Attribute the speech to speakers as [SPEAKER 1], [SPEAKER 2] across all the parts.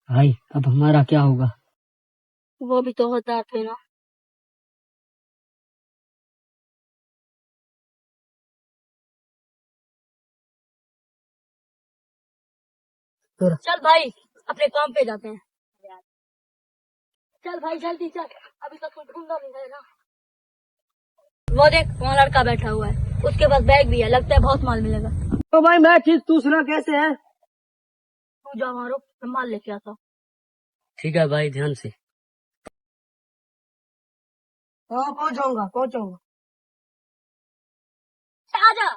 [SPEAKER 1] भाई अब हमारा क्या होगा?
[SPEAKER 2] वो भी तो होता थे ना। चल भाई अपने काम पे जाते हैं। चल भाई जल्दी चल, अभी तक कोई ढूंढा नहीं है ना। वो देख वहाँ लड़का बैठा हुआ है, उसके पास बैग भी है, लगता है बहुत माल मिलेगा।
[SPEAKER 1] तो भाई मैं ठीक, तू सुना कैसे है?
[SPEAKER 2] तू जा मारो, मैं माल लेके आता हूँ।
[SPEAKER 1] ठीक है भाई, ध्यान से।
[SPEAKER 3] हाँ पहुंचाऊंगा पहुंचाऊंगा।
[SPEAKER 2] आजा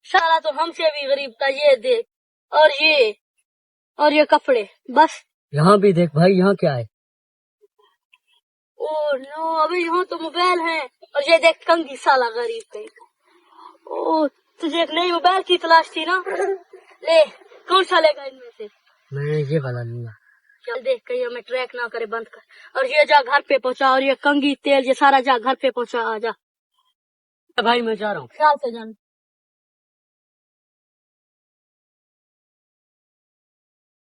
[SPEAKER 2] साला तो हमसे भी गरीब था। ये देख, और ये कपड़े बस।
[SPEAKER 1] यहाँ भी देख भाई, यहाँ क्या है?
[SPEAKER 2] ओ नो, अभी यहाँ तो मोबाइल है। और ये देख कंघी, साला गरीब पे। ओ तुझे एक नई मोबाइल की तलाश थी ना? ले, कौन सा लेगा इनमें से?
[SPEAKER 1] मैं ये वाला लूंगा।
[SPEAKER 2] चल देख कहीं हमें ट्रैक ना करे, बंद कर। और ये जा घर पे पहुंचा, और ये कंघी तेल ये सारा जा घर पे पहुंचा। आजा
[SPEAKER 1] भाई मैं जा रहा हूँ।
[SPEAKER 2] ख्याल से जान।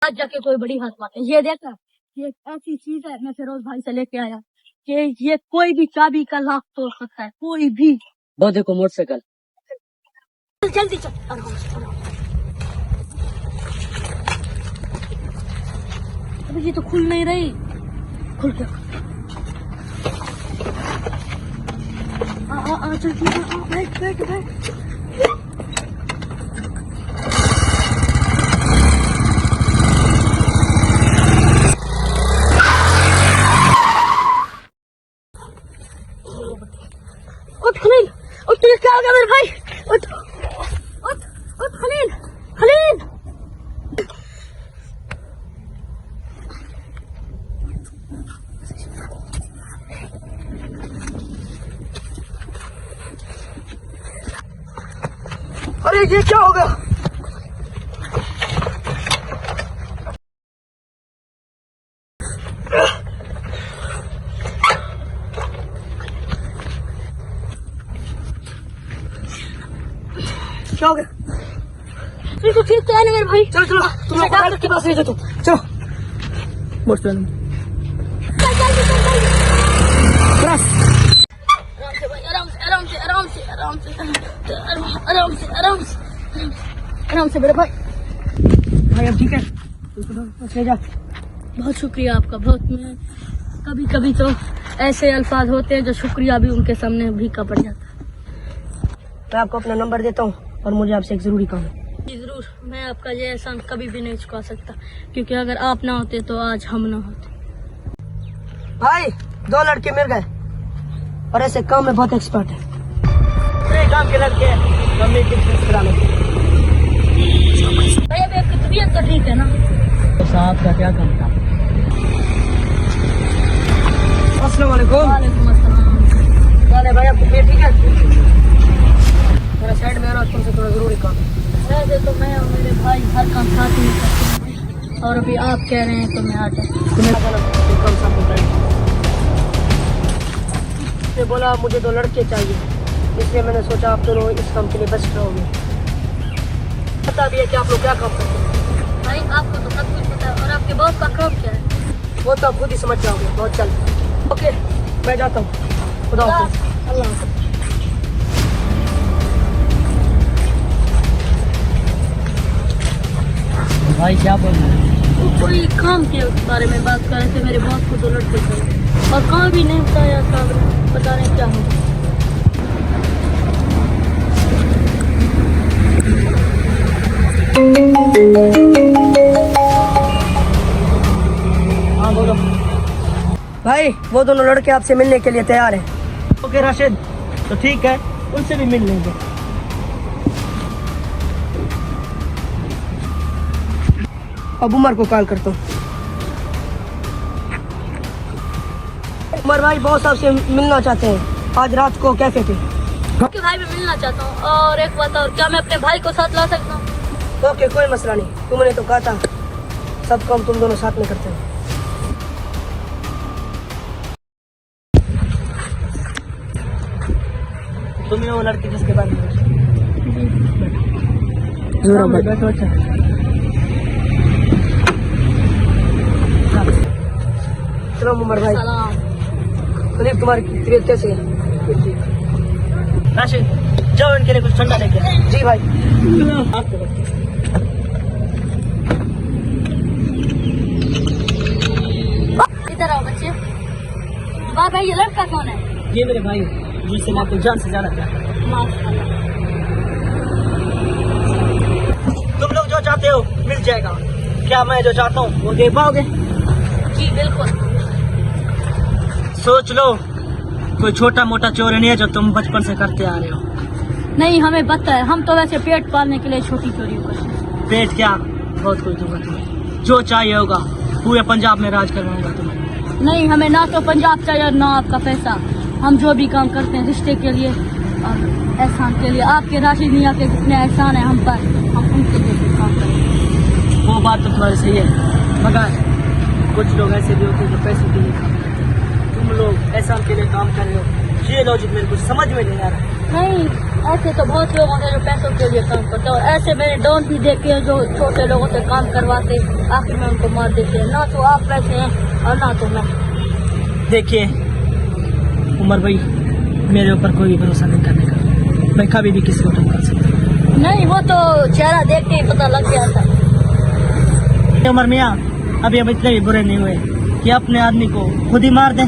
[SPEAKER 2] आज जाके कोई बड़ी हाथ बात है। ये देखा, ये ऐसी चीज है, मैं फिरोज भाई से लेके आया कि ये कोई भी चाबी का लॉक तोड़ सकता है, कोई भी।
[SPEAKER 1] वो देखो मोटरसाइकिल।
[SPEAKER 2] जल्दी चल, आराम से, आराम से। अबे ये तो खुल नहीं रही। खुल गया। चल ठीक है, बैठ बैठ बैठ। उठ खलील, उठ, तुझे क्या हो गया मेरे भाई? उठ उठ उठ खलील, खलील।
[SPEAKER 3] अरे ये क्या हो गया? क्या हो गया?
[SPEAKER 2] तो ठीक तो है ना मेरे भाई?
[SPEAKER 3] चलो चलो, तुम लोग डॉक्टर के पास ले जाओ। चलो मोटरसाइकिल
[SPEAKER 2] आराम से मेरे भाई।
[SPEAKER 3] भाई अब ठीक है? ले जा।
[SPEAKER 2] बहुत शुक्रिया आपका, बहुत। मैं कभी कभी तो ऐसे अल्फाज होते हैं जो शुक्रिया भी उनके सामने फीका पड़ जाता है।
[SPEAKER 3] मैं आपको अपना नंबर देता हूँ और मुझे आपसे एक जरूरी काम है।
[SPEAKER 2] जी जरूर, मैं आपका ये एहसान कभी भी नहीं चुका सकता, क्योंकि अगर आप ना होते तो आज हम ना होते।
[SPEAKER 3] भाई 2 लड़के मिल गए और ऐसे काम में बहुत एक्सपर्ट है। काम के लड़के
[SPEAKER 2] भैया आपकी तबीयत तो ठीक है ना?
[SPEAKER 1] तो साहब का क्या काम था?
[SPEAKER 3] अस्सलाम वालेकुम।
[SPEAKER 2] वालेकुम अस्सलाम।
[SPEAKER 3] अरे भाई आपको तबीयत ठीक है? मेरा साइड में आ रहा, तुमसे थोड़ा जरूरी काम है।
[SPEAKER 2] वैसे तो मैं और मेरे भाई हर काम साथ में करते हैं, और अभी आप कह रहे हैं तो मैं आ
[SPEAKER 3] उसने बोला मुझे 2 लड़के चाहिए, इसलिए मैंने सोचा आप दोनों इस काम के लिए बेस्ट रहोगे। पता भी है कि आप लोग क्या काम करते हैं।
[SPEAKER 2] भाई आपको तो सब कुछ पता है, और आपके बॉस का काम क्या है?
[SPEAKER 3] वो तो आप खुद ही समझ जाओगे बहुत जल्द। ओके मैं जाता हूँ, खुदा हाफिज़।
[SPEAKER 2] अल्लाह हाफ़िज़।
[SPEAKER 1] भाई क्या बोल रहे हैं?
[SPEAKER 2] वो कोई काम के बारे में बात कर रहे थे, मेरे बॉस को 2 लड़के चाहिए, और काम भी नहीं बताया था, पता नहीं क्या हो।
[SPEAKER 3] हाँ बोलो। भाई वो दोनों लड़के आपसे मिलने के लिए तैयार हैं। ओके राशिद, तो ठीक है, उनसे भी मिल लेंगे। अब उमर को कॉल करता हूँ। उमर भाई बॉस आपसे मिलना चाहते हैं आज रात को कैफे पे।
[SPEAKER 2] ओके भाई मैं मिलना चाहता हूँ, और एक बात और, क्या मैं अपने भाई को साथ ला सकता हूँ?
[SPEAKER 3] ओके कोई मसला नहीं, तुमने तो कहा था सब काम तुम दोनों साथ में करते हो। तुम ही वो लड़की जिसके बारे में सामने
[SPEAKER 1] बैठो अच्छा
[SPEAKER 3] सलाम उमर भाई।
[SPEAKER 2] सलाम।
[SPEAKER 3] खलीफ तुम्हारी तबीयत कैसी है?
[SPEAKER 1] राशिद जाओ इनके लिए कुछ ठंडा लेके आओ।
[SPEAKER 3] जी भाई।
[SPEAKER 2] इधर आओ बच्चे। वाह भाई, ये लड़का कौन है?
[SPEAKER 1] ये मेरे भाई जिससे मैं आपको जान से ज्यादा प्यार करता
[SPEAKER 2] माशाल्लाह।
[SPEAKER 1] हूं। तुम लोग जो चाहते हो मिल जाएगा। क्या मैं जो चाहता हूँ वो दे पाओगे?
[SPEAKER 2] जी बिल्कुल।
[SPEAKER 1] सोच लो, कोई छोटा मोटा चोरी नहीं है जो तुम बचपन से करते आ रहे हो।
[SPEAKER 2] नहीं, हमें पता है, हम तो वैसे पेट पालने के लिए छोटी चोरी करते हैं।
[SPEAKER 1] पेट क्या, बहुत कुछ दूंगा तुम्हें, जो चाहिए होगा। पूरे पंजाब में राज करवाऊंगा तुम्हें।
[SPEAKER 2] नहीं, हमें ना तो पंजाब चाहिए और ना आपका पैसा। हम जो भी काम करते हैं रिश्ते के लिए और एहसान के लिए। आपके राशिद मियाँ के जितने एहसान है हम पर, हम उनके लिए भी काम करेंगे।
[SPEAKER 1] वो बात तो तुम्हारी सही है, मगर कुछ लोग ऐसे भी होते हैं जो पैसे के लिए काम करते हैं। तुम लोग एहसान के लिए काम कर रहे हो, ये लॉजिक मेरे को समझ में नहीं आ रहा।
[SPEAKER 2] नहीं, ऐसे तो बहुत लोग होते हैं जो पैसों के लिए काम करते हैं, और ऐसे मैंने डॉन भी देखे हैं जो छोटे लोगों से काम करवाते, आखिर में उनको मार देते हैं। ना तो आप वैसे हैं और ना तो मैं।
[SPEAKER 1] देखिए उमर भाई, मेरे ऊपर कोई भी भरोसा नहीं करने का। मैं कभी भी किसी को नहीं कर सकता।
[SPEAKER 2] नहीं, वो तो चेहरा देख के ही पता लग गया था।
[SPEAKER 1] उमर मियाँ, अभी हम इतने भी बुरे नहीं हुए कि अपने आदमी को खुद ही मार दें।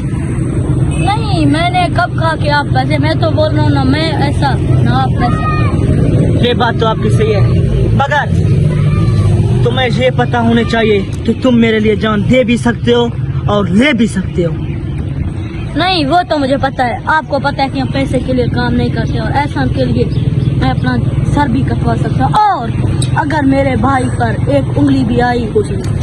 [SPEAKER 2] नहीं, मैंने कब कहा कि आप पैसे, मैं तो बोल रहा हूँ ना मैं ऐसा ना आप वैसा।
[SPEAKER 1] ये बात तो आपकी सही है, मगर तुम्हें ये पता होना चाहिए कि तुम मेरे लिए जान दे भी सकते हो और ले भी सकते हो।
[SPEAKER 2] नहीं, वो तो मुझे पता है। आपको पता है कि हम पैसे के लिए काम नहीं करते, और एहसान के लिए मैं अपना सर भी कटवा सकता हूँ। और अगर मेरे भाई पर एक उंगली भी आई,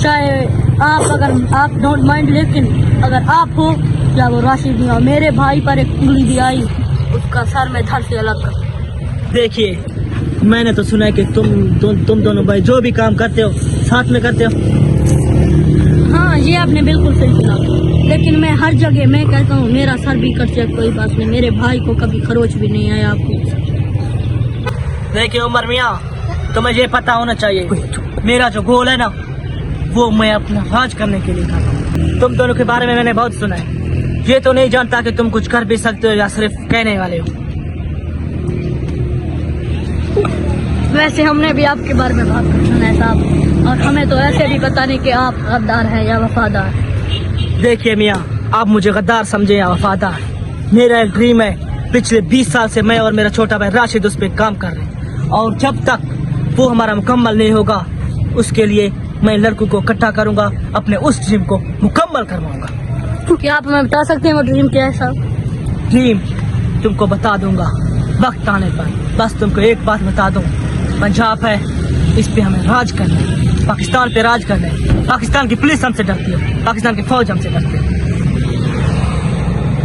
[SPEAKER 2] चाहे आप, अगर आप डोंट माइंड, लेकिन अगर आप हो या वो राशिद भी हो, मेरे भाई पर एक उंगली भी आई, उसका सर मैं धड़ से अलग कर।
[SPEAKER 1] देखिए, मैंने तो सुना है कि तुम दोनों भाई जो भी काम करते हो साथ में करते हो।
[SPEAKER 2] हाँ, ये आपने बिल्कुल सही सुना। लेकिन मैं हर जगह मैं कहता हूँ मेरा सर भी कट जाए कोई बात नहीं, मेरे भाई को कभी खरोच भी नहीं आया। आपको
[SPEAKER 1] देखिए उमर मियाँ, तुम्हें ये पता होना चाहिए, मेरा जो गोल है ना, वो मैं अपना राज करने के लिए करता हूँ। तुम दोनों के बारे में मैंने बहुत सुना है। ये तो नहीं जानता कि तुम कुछ कर भी सकते हो या सिर्फ कहने वाले हो।
[SPEAKER 2] वैसे हमने भी आपके बारे में बहुत कुछ सुना है साहब, और हमें तो ऐसे भी पता नहीं कि आप गद्दार हैं या वफादार।
[SPEAKER 1] देखिए मियाँ, आप मुझे गद्दार समझे या वफादार, मेरा एक ड्रीम है। पिछले 20 साल से मैं और मेरा छोटा भाई राशिद उस पर काम कर रहे हैं, और जब तक वो हमारा मुकम्मल नहीं होगा, उसके लिए मैं लड़कों को इकट्ठा करूंगा, अपने उस ड्रीम को मुकम्मल करवाऊंगा।
[SPEAKER 2] क्या आप हमें बता सकते हैं वो ड्रीम क्या है साहब?
[SPEAKER 1] ड्रीम तुमको बता दूंगा वक्त आने पर। बस तुमको एक बात बता दूं, पंजाब है, इस पे हमें राज करना है, पाकिस्तान पे राज करना है। पाकिस्तान की पुलिस हमसे डरती है, पाकिस्तान की फौज हमसे डरती है।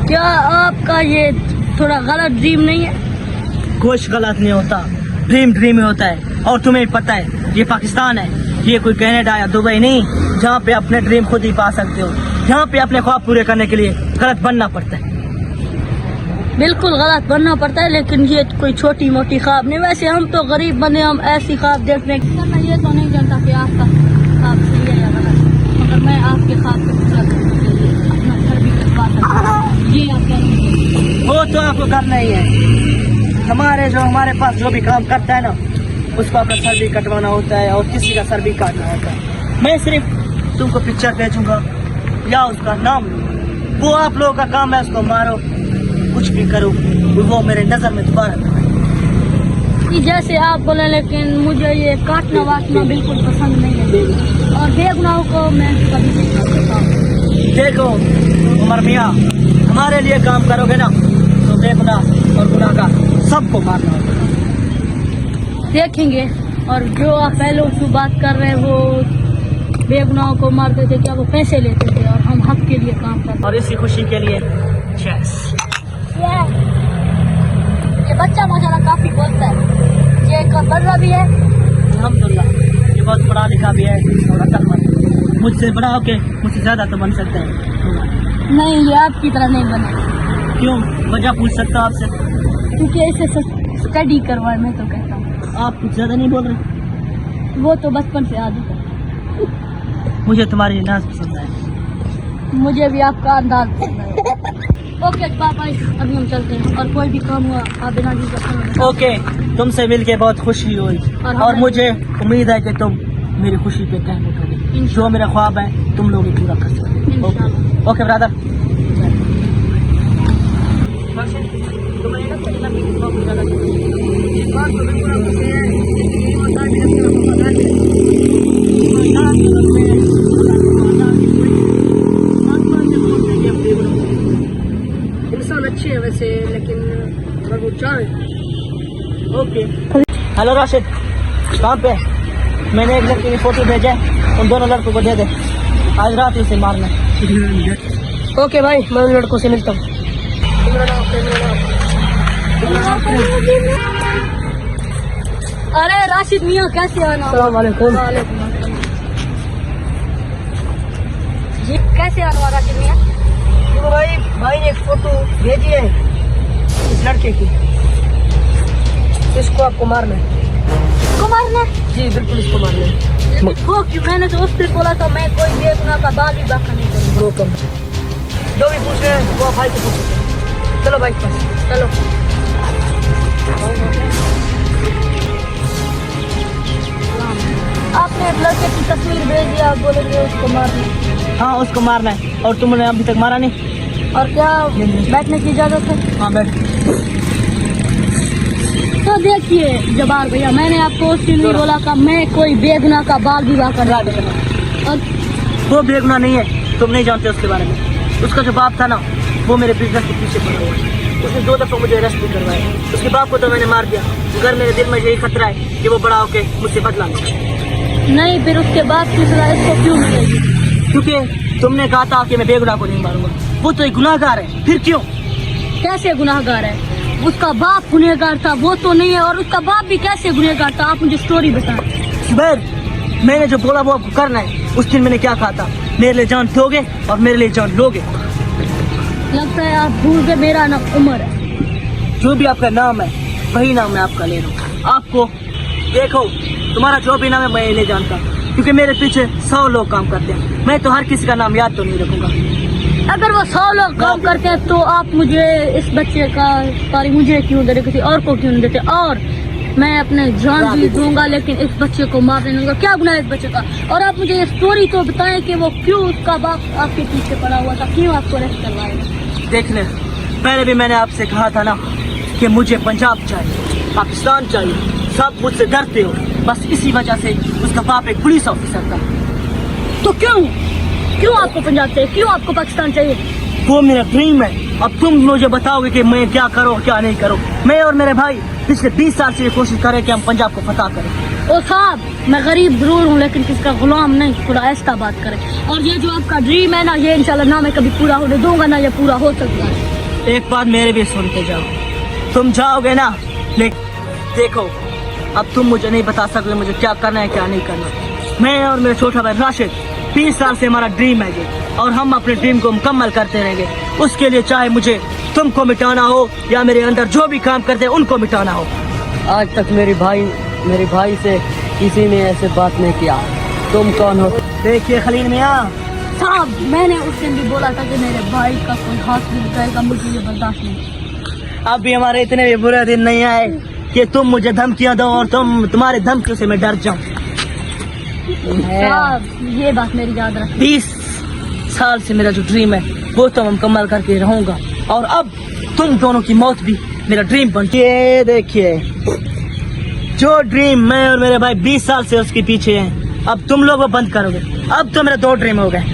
[SPEAKER 2] क्या आपका ये थोड़ा गलत ड्रीम नहीं है?
[SPEAKER 1] कुछ गलत नहीं होता, ड्रीम ड्रीम ही होता है। और तुम्हें पता है, ये पाकिस्तान है, ये कोई कनाडा या दुबई नहीं, जहाँ पे अपने ड्रीम खुद ही पा सकते हो, जहाँ पे अपने ख्वाब पूरे करने के लिए गलत बनना पड़ता है।
[SPEAKER 2] बिल्कुल गलत बनना पड़ता है, लेकिन ये कोई छोटी मोटी ख्वाब नहीं। वैसे हम तो गरीब बने, हम ऐसी ख्वाब देखने। मैं ये तो नहीं जानता कि आपका ख्वाब सही है या गलत, मगर मैं आपके ख्वाब को पूरा करने के लिए अपना घर भी कटवा सकता हूँ। ये आप कह रहे हैं।
[SPEAKER 1] वो तो आपको करना ही है। हमारे पास जो भी काम करता है ना, उसको अपना सर भी कटवाना होता है और किसी का सर भी काटना होता है। मैं सिर्फ तुमको पिक्चर भेजूंगा या उसका नाम, वो आप लोगों का काम है। उसको मारो, कुछ भी करो, वो मेरे नजर में दोबारा ना आए।
[SPEAKER 2] जैसे आप बोले, लेकिन मुझे ये काटना वाटना बिल्कुल पसंद नहीं है, और बेगुनाहों को मैं कभी नहीं कर सकता।
[SPEAKER 1] देखो उमर मियाँ, हमारे लिए काम करोगे ना तो बेगुनाह और गुनाहगार सबको मारना होगा।
[SPEAKER 2] देखेंगे। और जो आप पहले उसको बात कर रहे हैं, वो बेगुनाहों को मारते थे, क्या वो पैसे लेते थे, और हम हक के लिए काम करते
[SPEAKER 1] और इसी खुशी के लिए यस।
[SPEAKER 2] ये बच्चा माशाल्लाह काफी बोलता है, ये एक बड़ा भी है।
[SPEAKER 1] अल्हम्दुलिल्लाह, ये बहुत पढ़ा लिखा भी है और अक्लमंद। मुझसे बड़ा होके मुझसे ज्यादा तो बन सकता है।
[SPEAKER 2] नहीं, ये आपकी तरह नहीं बने,
[SPEAKER 1] क्यों? वजह पूछ सकता हूँ आपसे?
[SPEAKER 2] क्योंकि ऐसे स्टडी करवाए। मैं तो कहता हूँ
[SPEAKER 1] आप कुछ ज्यादा नहीं बोल रहे।
[SPEAKER 2] वो तो बचपन से आदत है।
[SPEAKER 1] मुझे तुम्हारी अंदाज पसंद है।
[SPEAKER 2] मुझे भी आपका अंदाज पसंद है। ओके पापा, अभी हम चलते हैं और कोई भी काम हुआ आप बिना जी का
[SPEAKER 1] ओके, तुमसे मिलके बहुत खुशी हुई और मुझे उम्मीद है कि तुम मेरी खुशी पे कहने करोगे। जो मेरा ख्वाब है तुम लोग पूरा कर सकते। Okay brother.
[SPEAKER 3] इंसान अच्छे है वैसे, लेकिन अगर वो चाहे।
[SPEAKER 1] ओके। हेलो राशिद, कहाँ पे? मैंने एक लड़के की फोटो भेजा है, उन दोनों लड़कों को दे दे, आज रात ही उसे मारना है।
[SPEAKER 3] ओके भाई, मैं उन लड़कों से मिलता हूँ।
[SPEAKER 2] अरे राशिद मियाँ कैसे आना?
[SPEAKER 3] अस्सलाम वालेकुम।
[SPEAKER 2] जी कैसे आना राशिद मियाँ?
[SPEAKER 3] देखो भाई ने एक फोटो भेजी है इस लड़के की, इसको आपको मारना है।
[SPEAKER 2] को मारना?
[SPEAKER 3] जी बिल्कुल, इसको मारना है।
[SPEAKER 2] वो क्यों? मैंने तो उस दिन बोला था मैं कोई बेगुनाह का बाल भी बाका नहीं करूँगा।
[SPEAKER 3] वो कम जो भी पूछ रहे हैं वो आप भाई को पूछो। चलो भाई पास चलो।
[SPEAKER 2] आपने एक लड़के की तस्वीर भेज दिया, आप बोलेंगे उसको मारना।
[SPEAKER 1] हाँ, उसको मारना है। और तुमने अभी तक मारा नहीं?
[SPEAKER 2] और क्या बैठने की इजाजत है?
[SPEAKER 1] हाँ बैठ।
[SPEAKER 2] तो देखिए जबार भैया, मैंने आपको उस दिन भी बोला था मैं कोई बेगुनाह का बाल विवाह कर रहा था।
[SPEAKER 1] वो बेगुनाह नहीं है, तुम नहीं जानते उसके बारे में। उसका जो बाप था ना, वो मेरे बिजनेस के पीछे पड़ा हुआ है। उसने 2 दफा मुझे अरेस्ट भी करवाया। उसके बाप को तो मैंने मार दिया, मगर मेरे दिल में यही खतरा है कि वो बड़ा होके मुझसे बदला ले।
[SPEAKER 2] नहीं, फिर उसके बाद की सजा इसको क्यों मिलेगी?
[SPEAKER 1] क्योंकि तुमने कहा था कि मैं बेगुनाह को नहीं मारूंगा। वो तो एक गुनाहगार है, फिर क्यों?
[SPEAKER 2] कैसे गुनाहगार है? उसका बाप गुनहगार था, वो तो नहीं है। और उसका बाप भी कैसे गुनहगार था? आप मुझे स्टोरी बताएं।
[SPEAKER 1] जुबैर, मैंने जो बोला वो आपको करना है। उस दिन मैंने क्या कहा था? मेरे लिए जान दोगे और मेरे लिए जान लोगे।
[SPEAKER 2] लगता है आप भूल गए, मेरा नाम उमर है।
[SPEAKER 1] जो भी आपका नाम है वही नाम मैं आपका ले रहा हूँ। आपको देखो, तुम्हारा जो भी नाम है मैं नहीं जानता, क्योंकि मेरे पीछे 100 लोग काम करते हैं। मैं तो हर किसी का नाम याद तो नहीं रखूंगा।
[SPEAKER 2] अगर वो 100 लोग काम करते हैं तो आप मुझे इस बच्चे का पारी मुझे क्यों दे रहे, किसी और को क्यों नहीं देते? और मैं अपने जान भी दूंगा लेकिन इस बच्चे को मार नहीं दूंगा। क्या गुनाह है इस बच्चे का? और आप मुझे ये स्टोरी तो बताएं कि वो क्यों उसका बाप आपके पीछे पड़ा हुआ था, क्यों आपको अरेस्ट करवाया?
[SPEAKER 1] देख ले, पहले भी मैंने आपसे कहा था ना कि मुझे पंजाब चाहिए, पाकिस्तान चाहिए। सब मुझसे डरते हो, बस इसी वजह से उसका बाप एक पुलिस ऑफिसर था।
[SPEAKER 2] तो क्यों आपको पंजाब चाहिए, क्यों आपको पाकिस्तान चाहिए?
[SPEAKER 1] वो मेरा ड्रीम है। अब तुम मुझे बताओगे कि मैं क्या करूँ क्या नहीं करूँ। मैं और मेरे भाई पिछले 20 साल से ये कोशिश कर रहे कि हम पंजाब को फतह करें।
[SPEAKER 2] ओ साहब, मैं गरीब जरूर हूँ लेकिन किसका गुलाम नहीं, थोड़ा ऐसा बात करें। और ये जो आपका ड्रीम है ना, ये इंशाल्लाह ना मैं कभी पूरा होने दूंगा ना ये पूरा हो सकता है।
[SPEAKER 1] एक बात मेरे भी सुनते जाओ, तुम जाओगे ना, लेकिन देखो अब तुम मुझे नहीं बता सकते मुझे क्या करना है क्या नहीं करना। मैं और मेरा छोटा भाई राशिद 20 साल से हमारा ड्रीम है ये, और हम अपने ड्रीम को मुकम्मल करते रहेंगे। उसके लिए चाहे मुझे तुमको मिटाना हो या मेरे अंदर जो भी काम करते हैं उनको मिटाना हो।
[SPEAKER 3] आज तक मेरे भाई से किसी ने ऐसे बात नहीं किया। तुम कौन हो?
[SPEAKER 1] देखिए खलील मियाँ,
[SPEAKER 2] साहब मैंने उस दिन भी बोला था कि मेरे भाई का कोई हाथ नहीं उठाएगा, मुझे ये बर्दाश्त नहीं।
[SPEAKER 1] अब भी हमारे इतने भी बुरे दिन नहीं आए कि तुम मुझे धमकियाँ दो और तुम्हारे धमकियों से मैं डर जाऊँ।
[SPEAKER 2] साहब ये बात मेरी याद रखिए।
[SPEAKER 1] 20 साल से मेरा जो ड्रीम है वो तो मैं मुकम्मल करके रहूंगा, और अब तुम दोनों की मौत भी मेरा ड्रीम बन। ये देखिए, जो ड्रीम मैं और मेरे भाई 20 साल से उसके पीछे हैं, अब तुम लोग वो बंद करोगे। अब तो मेरे 2 ड्रीम हो गए,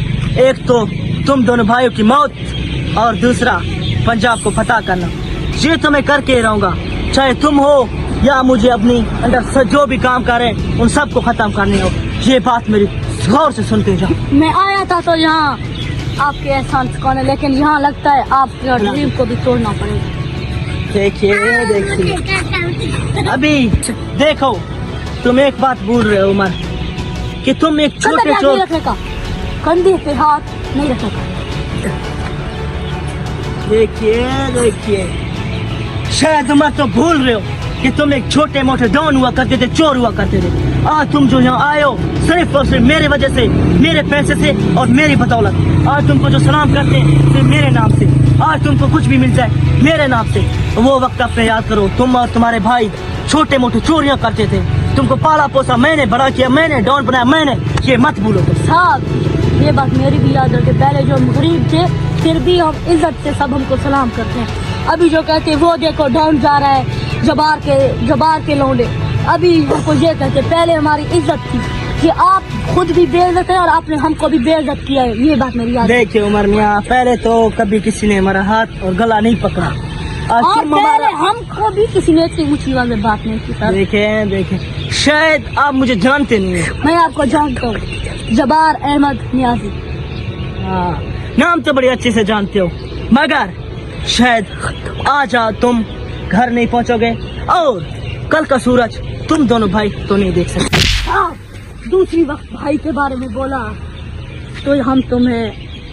[SPEAKER 1] एक तो तुम दोनों भाइयों की मौत और दूसरा पंजाब को फतह करना। ये तो मैं करके रहूंगा, चाहे तुम हो या मुझे अपनी अंदर से जो भी काम करें उन सबको खत्म करने हो। ये बात मेरी गौर से सुनते जाओ।
[SPEAKER 2] मैं आया था तो यहाँ आपके एहसान चुकाने, लेकिन यहाँ लगता है आपके ड्रीम को भी तोड़ना पड़ेगा।
[SPEAKER 1] देखिए अभी देखो, तुम एक बात भूल रहे हो उमर, कि तुम एक छोटे
[SPEAKER 2] नहीं रखने का, कंधे पे हाथ नहीं रखने का।
[SPEAKER 1] देखिए शायद उमर तो भूल रहे हो कि तुम एक छोटे मोटे डॉन हुआ करते थे, चोर हुआ करते थे। आज तुम जो यहाँ आए हो सिर्फ और सिर्फ मेरे वजह से, मेरे पैसे से और मेरी बदौलत। आज तुमको जो सलाम करते हैं सिर्फ मेरे नाम से, आज तुमको कुछ भी मिल जाए मेरे नाम से। वो वक्त अपने याद करो, तुम और तुम्हारे भाई छोटे मोटे चोरियां करते थे, तुमको पाला पोसा मैंने, बड़ा किया मैंने, डॉन बनाया मैंने, ये मत भूलो तुम।
[SPEAKER 2] साहब ये बात मेरी भी याद रखे, पहले जो हम गरीब थे फिर भी हम इज्जत से सब हमको सलाम करते हैं। अभी जो कहते हैं वो देखो डॉन जा रहा है, जबार के लौंडे। अभी हमको ये कहते, पहले हमारी इज्जत थी कि आप खुद भी बेइज्जत है और आपने हमको भी बेइज्जत किया है। ये बात मेरी याद।
[SPEAKER 1] देखिए उमर मियाँ, पहले तो कभी किसी ने हमारा हाथ और गला नहीं पकड़ा, आज
[SPEAKER 2] और
[SPEAKER 1] तुम
[SPEAKER 2] पहले
[SPEAKER 1] हमारा।
[SPEAKER 2] हमको भी किसी ने इतनी ऊंची आवाज में बात नहीं की सर।
[SPEAKER 1] देखें शायद आप मुझे जानते नहीं हैं।
[SPEAKER 2] मैं आपको जानता हूँ, जबार अहमद नियाजी।
[SPEAKER 1] हाँ, नाम तो बड़ी अच्छे से जानते हो, मगर शायद आज तुम घर नहीं पहुंचोगे और कल का सूरज तुम दोनों भाई तो नहीं देख सकते।
[SPEAKER 2] हाँ, दूसरी वक्त भाई के बारे में बोला तो हम तुम्हें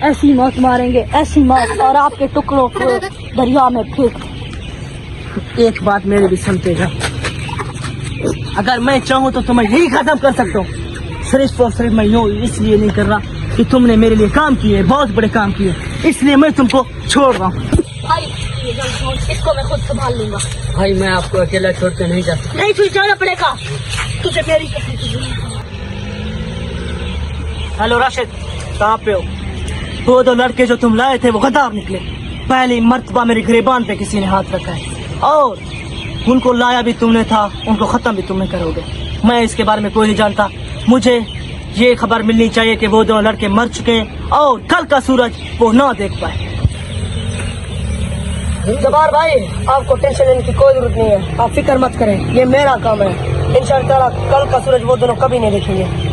[SPEAKER 2] ऐसी मौत मारेंगे, ऐसी मौत, और आपके टुकड़ों को दरिया में फेंक।
[SPEAKER 1] एक बात मेरी भी सुनते जाओ, अगर मैं चाहूँ तो तुम्हें यही खत्म कर सकता हूँ। सिर्फ और सिर्फ मैं यूँ इसलिए नहीं कर रहा कि तुमने मेरे लिए काम किए, बहुत बड़े काम किए, इसलिए मैं तुमको छोड़ रहा हूँ।
[SPEAKER 2] भाई इसको मैं खुद संभाल लूंगा।
[SPEAKER 3] भाई मैं आपको अकेला छोड़ के नहीं जा सकता।
[SPEAKER 2] नहीं, तुझे जाना पड़ेगा, तुझे मेरी कसम की जरूरत है।
[SPEAKER 1] हेलो राशिद, कहाँ पे हो? वो दो लड़के जो तुम लाए थे वो गद्दार निकले। पहली मर्तबा मेरे गिरेबान पे किसी ने हाथ रखा है और उनको लाया भी तुमने था, उनको खत्म भी तुमने करोगे। मैं इसके बारे में कोई नहीं जानता, मुझे ये खबर मिलनी चाहिए कि वो दोनों लड़के मर चुके हैं और कल का सूरज वो ना देख पाए।
[SPEAKER 3] जबार भाई, आपको टेंशन लेने की कोई जरूरत नहीं है, आप फिक्र मत करें, ये मेरा काम है। इंशाअल्लाह कल का सूरज वो दोनों कभी नहीं देखेंगे।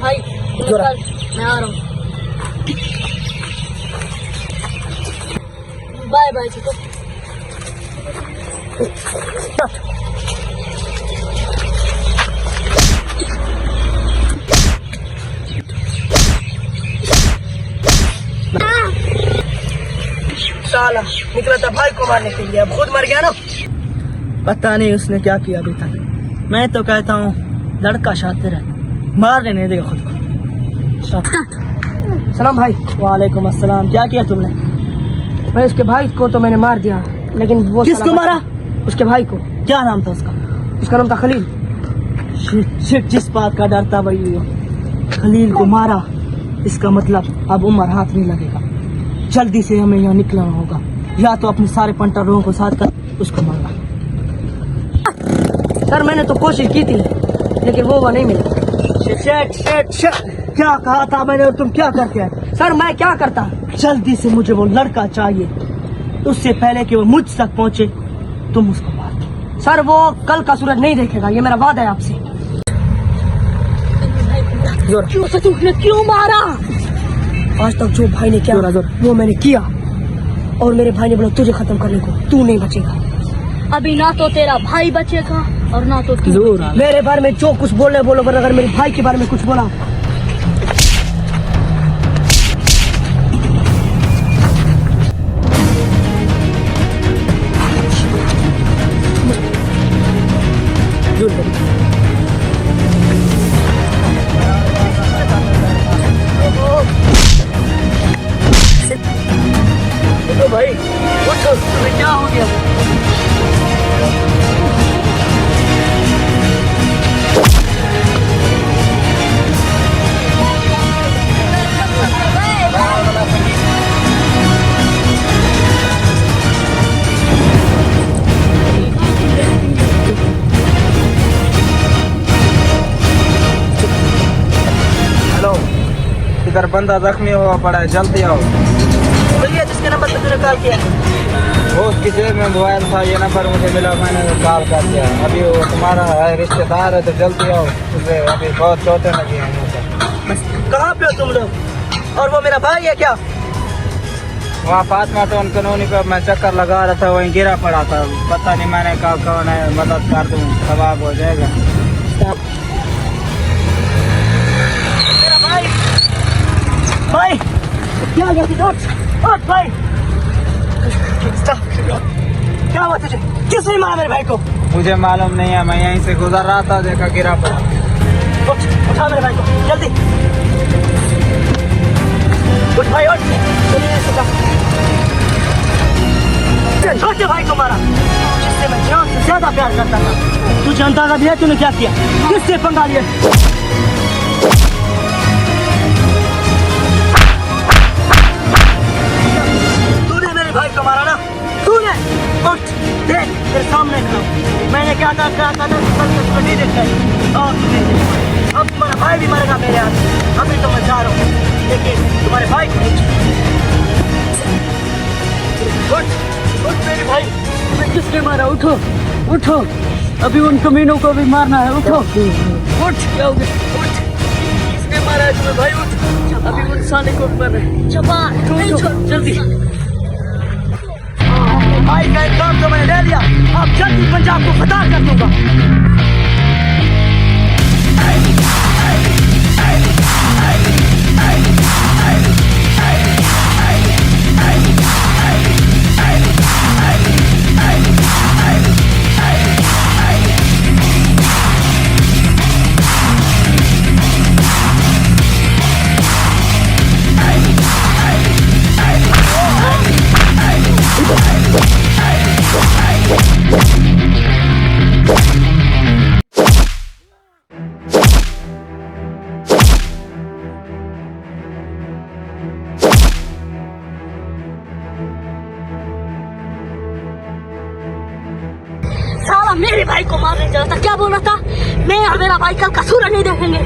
[SPEAKER 2] भाई मैं आ रहा हूँ। बाय बाय चिको।
[SPEAKER 3] साला निकला था भाई को मारने के लिए, अब खुद मर गया ना।
[SPEAKER 1] पता नहीं उसने क्या किया अभी तक। मैं तो कहता हूँ लड़का शातिर है, मारने नहीं देगा खुद को।
[SPEAKER 3] सलाम भाई।
[SPEAKER 1] वालेकुम अस्सलाम। क्या किया तुमने?
[SPEAKER 3] भाई उसके भाई को तो मैंने मार दिया, लेकिन वो
[SPEAKER 1] किसको
[SPEAKER 3] साला-
[SPEAKER 1] मारा?
[SPEAKER 3] उसके भाई को।
[SPEAKER 1] क्या नाम था उसका?
[SPEAKER 3] उसका नाम था खलील।
[SPEAKER 1] शिट, जिस बात का डर था वही हुआ। खलील को मारा, इसका मतलब अब उमर हाथ नहीं लगेगा। जल्दी से हमें यहाँ निकलना होगा, या तो अपने सारे पंटर लोगों को साथ कर उसको मारना।
[SPEAKER 3] सर मैंने तो कोशिश की थी, लेकिन वो नहीं मिला।
[SPEAKER 1] क्या कहा था मैंने और तुम क्या करके आए?
[SPEAKER 3] सर मैं क्या करता?
[SPEAKER 1] जल्दी से मुझे वो लड़का चाहिए, उससे पहले कि वो मुझ तक पहुंचे तुम उसको मार दो।
[SPEAKER 3] सर वो कल का सूरज नहीं देखेगा, ये मेरा वादा है आपसे।
[SPEAKER 2] क्यों से तुमने क्यों मारा?
[SPEAKER 3] आज तक जो भाई ने किया वो मैंने किया, और मेरे भाई ने बोला तुझे खत्म करने को, तू नहीं बचेगा।
[SPEAKER 2] अभी ना तो तेरा भाई बचेगा और ना तो तू।
[SPEAKER 3] मेरे बारे में जो कुछ बोले बोलो, पर अगर मेरे भाई के बारे में कुछ बोला
[SPEAKER 1] तो भाई उठो, तुम्हें क्या हो गया?
[SPEAKER 4] हेलो, इधर बंदा जख्मी हुआ पड़ा है, जल्दी आओ।
[SPEAKER 1] बोलिए, जिसके नंबर पे तूने कॉल किया?
[SPEAKER 4] वो उसकी जेब में मोबाइल था, ये नंबर मुझे मिला, मैंने कॉल कर दिया। अभी वो तुम्हारा है, रिश्तेदार है, तो जल्दी आओ, उसे अभी बहुत चोटें लगी हैं मुझे।
[SPEAKER 1] कहाँ पे हो तुम लोग? और वो मेरा भाई है क्या?
[SPEAKER 4] वहाँ फातिमा टाउन कॉलोनी पे मैं चक्कर लगा रहा था, वहीं गिरा पड़ा था, पता नहीं मैंने कहा कौन है, मदद कर दूँ, सवाब हो जाएगा।
[SPEAKER 1] मेरा भाई, भाई क्या गया? भाई क्या हुआ तुझे? किसने मारा मेरे भाई को?
[SPEAKER 4] मुझे मालूम नहीं है, मैं यहीं से गुजर रहा था, देखा गिरा पड़ा।
[SPEAKER 1] उठा मेरे भाई को जल्दी। उठ भाई उठ। छोटे भाई को मारा जिससे मैं जान से ज्यादा प्यार करता था। तुझे अंदाजा भी है तूने क्या किया? किससे पंगा लिया? तूने मेरे भाई को मारा ना, तूने। उठ देख तेरे सामने खड़ा हूं। मैंने क्या था नहीं देखा और अब तुम्हारा भाई भी मरेगा मेरे हाथ। अभी तो मैं जा रहा हूँ लेकिन तुम्हारे भाई को उठ मेरे भाई। तुम्हें किसने मारा? उठो उठो, अभी उन कमीनों को भी मारना है। उठो उठ, क्या हो गया? उठ, किसने मारा है तुम्हें भाई? उठ, अभी उन साले को मारना है। उठो जल्दी। भाई का काम तो मैंने ले लिया, अब जल्दी पंजाब को फतार कर दूंगा।
[SPEAKER 2] साला मेरे भाई को मारने चला था। क्या बोला था? मैं और मेरा भाई कल का सूरज नहीं देखेंगे।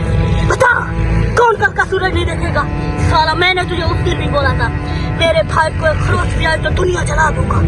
[SPEAKER 2] बता कौन कल का सूरज नहीं देखेगा? साला मैंने तुझे उस दिन भी बोला था मेरे भाई को खरोच भी आए तो दुनिया जला दूंगा।